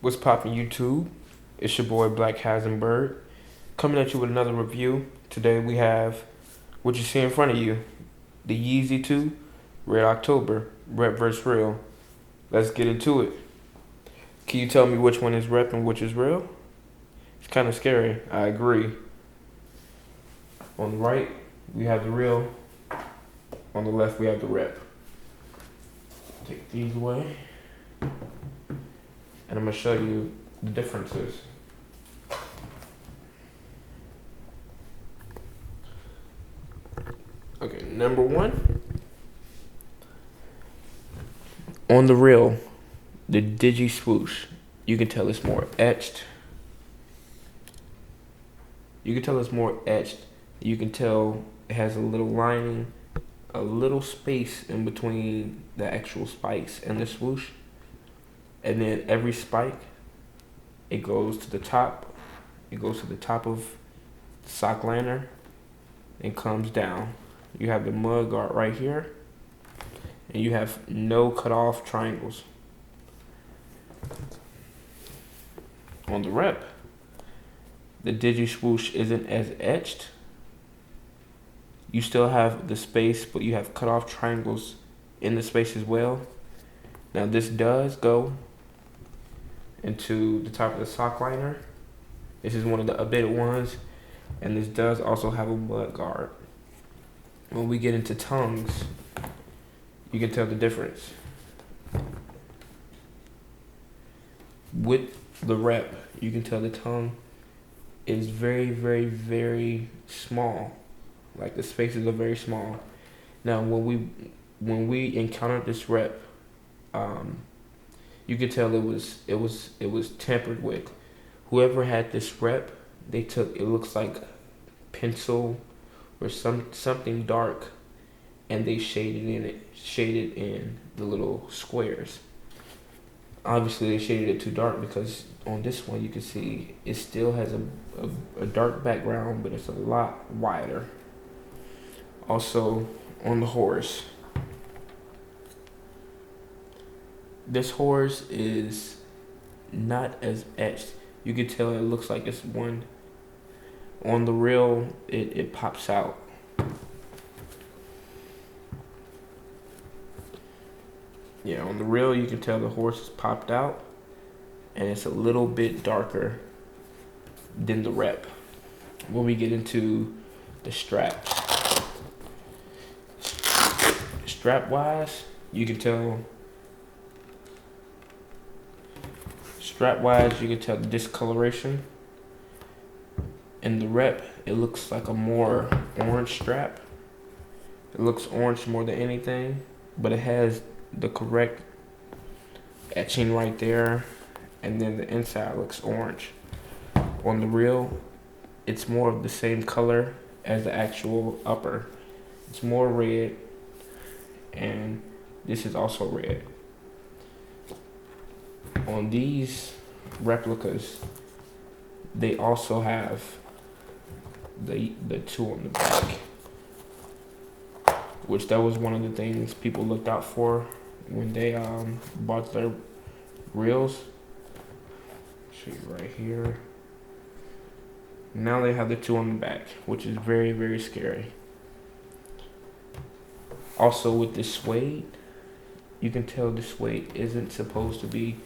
What's poppin' YouTube? It's your boy Black Hasenberg coming at you with another review. Today we have what you see in front of you, the Yeezy 2 Red October, Rep vs. Real. Let's get into it. Can you tell me which one is rep and which is real? It's kind of scary, I agree. On the right, we have the real. On the left, we have the rep. Take these away. And I'm going to show you the differences. Okay, number one. On the real, the Digi swoosh, you can tell it's more etched. You can tell it has a little lining, a little space in between the actual spikes and the swoosh. And then every spike, it goes to the top. It goes to the top of the sock liner and comes down. You have the mud guard right here, and you have no cutoff triangles. On the rep, the Digi swoosh isn't as etched. You still have the space, but you have cutoff triangles in the space as well. Now this does go into the top of the sock liner. This is one of the updated ones, and this does also have a mud guard. When we get into tongues, you can tell the difference. With the rep, you can tell the tongue is very, very, very small. Like the spaces are very small. Now, when we encountered this rep, you could tell it was tampered with. Whoever had this rep, they took, it looks like pencil or something dark, and they shaded in the little squares. Obviously, they shaded it too dark because on this one you can see it still has a dark background, but it's a lot wider. Also, on the horse, this horse is not as etched. You can tell it looks like it's one. On the real, it pops out. Yeah, on the real, you can tell the horse is popped out, and it's a little bit darker than the rep. When we get into the straps, strap wise, you can tell. Strap wise, you can tell the discoloration. In the rep, it looks like a more orange strap. It looks orange more than anything, but it has the correct etching right there, and then the inside looks orange. On the real, it's more of the same color as the actual upper. It's more red, and this is also red. On these replicas, they also have the two on the back, which that was one of the things people looked out for when they bought their reels. Show you right here. Now they have the two on the back, which is very, very scary. Also with this suede, you can tell the suede isn't supposed to be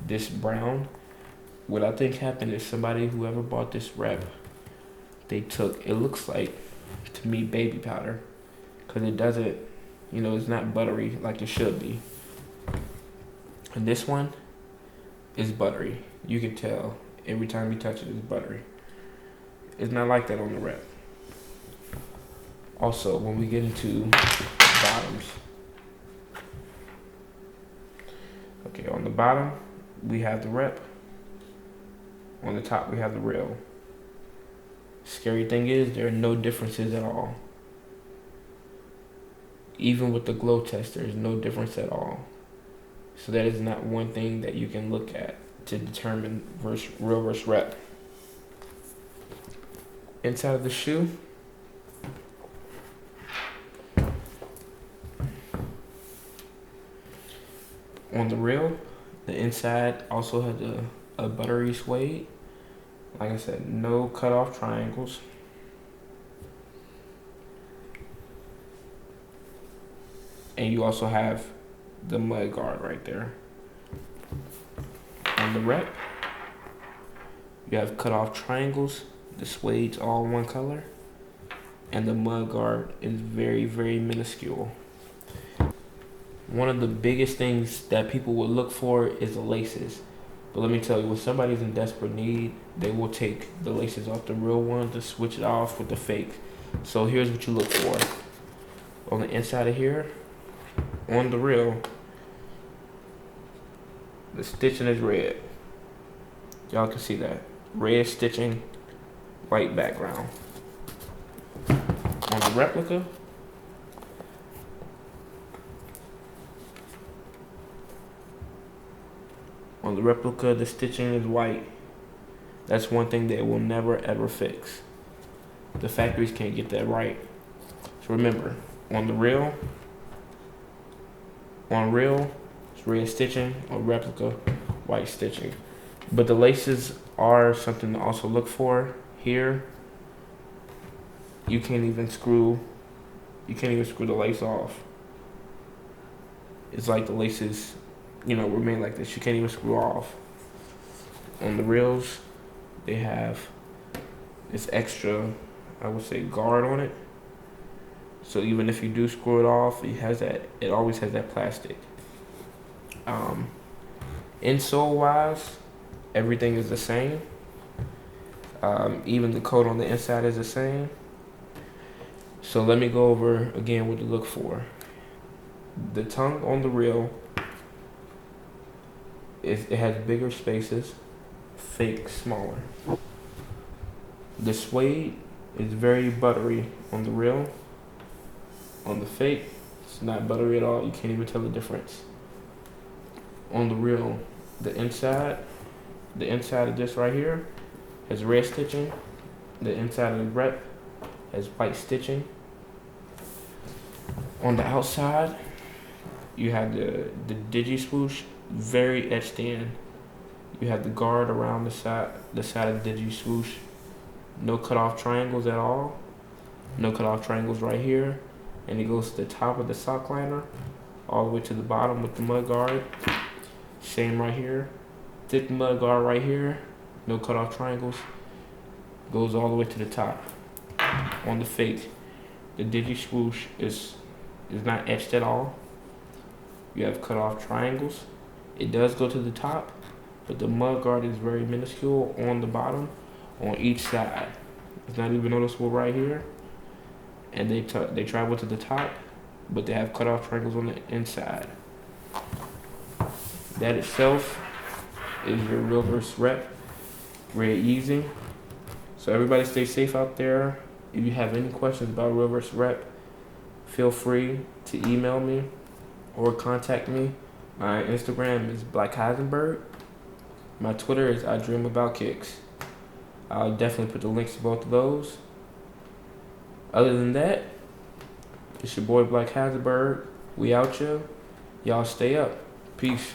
this brown. What I think happened is whoever bought this rep, they took, it looks like to me baby powder, because it doesn't, it's not buttery like it should be. And this one is buttery. You can tell every time you touch it, it's buttery. It's not like that on the rep. Also, when we get into bottoms, okay, on the bottom we have the rep. On the top we have the real. Scary thing is there are no differences at all. Even with the glow test, there's no difference at all. So that is not one thing that you can look at to determine real versus rep. Inside of the shoe, on the real, The inside also has a buttery suede. Like I said, no cut off triangles. And you also have the mud guard right there. On the rep, you have cut off triangles. The suede's all one color. And the mud guard is very, very minuscule. One of the biggest things that people will look for is the laces. But let me tell you, when somebody's in desperate need, they will take the laces off the real ones to switch it off with the fake. So here's what you look for. On the inside of here, on the real, the stitching is red. Y'all can see that. Red stitching, white background. On the replica, the stitching is white. That's one thing they will never ever fix. The factories can't get that right. So remember, on real, it's red stitching. On replica, white stitching. But the laces are something to also look for. Here, you can't even screw the lace off. It's like the laces, remain like this. You can't even screw off. On the reels, they have this extra, I would say, guard on it. So even if you do screw it off, it always has that plastic. Insole wise, everything is the same. Even the coat on the inside is the same. So let me go over again what to look for. The tongue on the reel, it has bigger spaces, fake smaller. The suede is very buttery on the reel. On the fake, it's not buttery at all. You can't even tell the difference. On the reel, the inside of this right here has red stitching. The inside of the rep has white stitching. On the outside, you have the digi swoosh, very etched in. You have the guard around the side of the digi swoosh. No cut off triangles at all. No cut off triangles right here. And it goes to the top of the sock liner, all the way to the bottom with the mud guard. Same right here. Thick mud guard right here. No cut off triangles. Goes all the way to the top. On the fake, the digi swoosh is not etched at all. You have cut off triangles. It does go to the top, but the mud guard is very minuscule on the bottom, on each side. It's not even noticeable right here. And they travel to the top, but they have cut off triangles on the inside. That itself is your real versus rep, red Yeezy. So everybody stay safe out there. If you have any questions about real versus rep, feel free to email me or contact me. My Instagram is Black Heisenberg. My Twitter is I Dream About Kicks. I'll definitely put the links to both of those. Other than that, it's your boy Black Heisenberg. We out here. Y'all stay up. Peace.